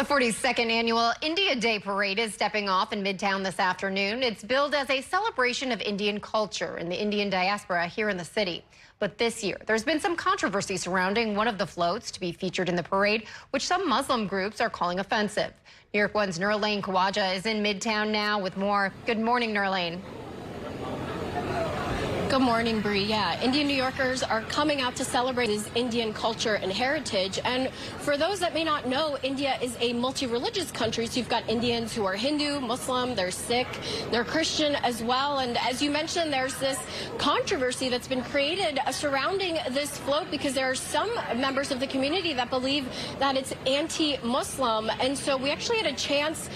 The 42nd annual India Day Parade is stepping off in Midtown this afternoon. It's billed as a celebration of Indian culture and the Indian diaspora here in the city. But this year, there's been some controversy surrounding one of the floats to be featured in the parade, which some Muslim groups are calling offensive. New York One's Nurlane Khawaja is in Midtown now with more. Good morning, Nurlane. Good morning, Bree. Yeah, Indian New Yorkers are coming out to celebrate his Indian culture and heritage. And for those that may not know, India is a multi-religious country. So you've got Indians who are Hindu, Muslim, they're Sikh, they're Christian as well. And as you mentioned, there's this controversy that's been created surrounding this float because there are some members of the community that believe that it's anti-Muslim. And so we actually had a chance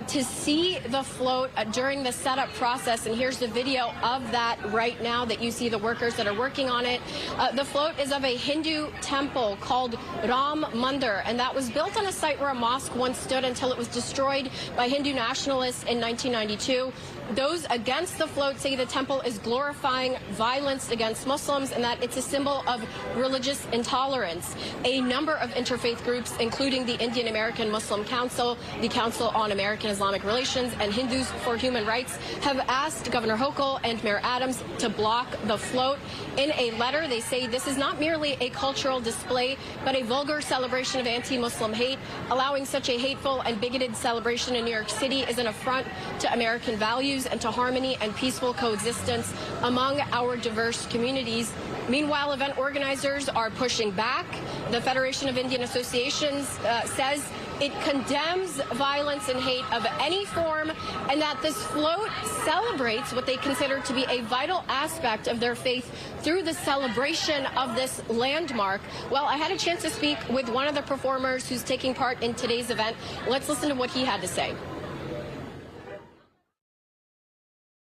to see the float during the setup process. And here's the video of that right now that you see the workers that are working on it. The float is of a Hindu temple called Ram Mandir, and that was built on a site where a mosque once stood until it was destroyed by Hindu nationalists in 1992. Those against the float say the temple is glorifying violence against Muslims and that it's a symbol of religious intolerance. A number of interfaith groups, including the Indian American Muslim Council, the Council on American Islamic Relations, and Hindus for Human Rights, have asked Governor Hochul and Mayor Adams to block the float. In a letter, they say this is not merely a cultural display, but a vulgar celebration of anti-Muslim hate. Allowing such a hateful and bigoted celebration in New York City is an affront to American values and to harmony and peaceful coexistence among our diverse communities. Meanwhile, event organizers are pushing back. The Federation of Indian Associations says it condemns violence and hate of any form, and that this float celebrates what they consider to be a vital aspect of their faith through the celebration of this landmark. Well, I had a chance to speak with one of the performers who's taking part in today's event. Let's listen to what he had to say.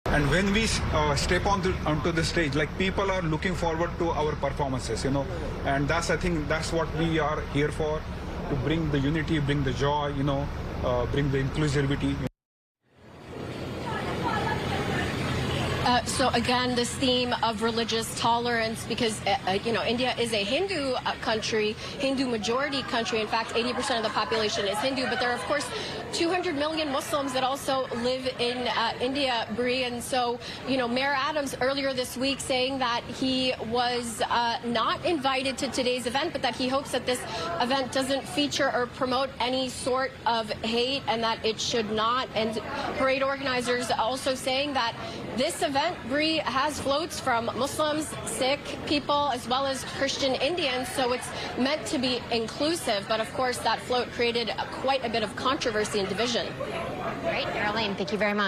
And when we step onto the stage, like, people are looking forward to our performances, and I think that's what we are here for, to bring the unity, bring the joy, bring the inclusivity. So again, this theme of religious tolerance, because, India is a Hindu country, Hindu majority country. In fact, 80% of the population is Hindu. But there are, of course, 200 million Muslims that also live in India, Bree. And so, Mayor Adams earlier this week saying that he was not invited to today's event, but that he hopes that this event doesn't feature or promote any sort of hate and that it should not. And parade organizers also saying that this event, Bree, has floats from Muslims, Sikh people, as well as Christian Indians, so it's meant to be inclusive. But of course, that float created quite a bit of controversy and division. Great, Nurlane, thank you very much.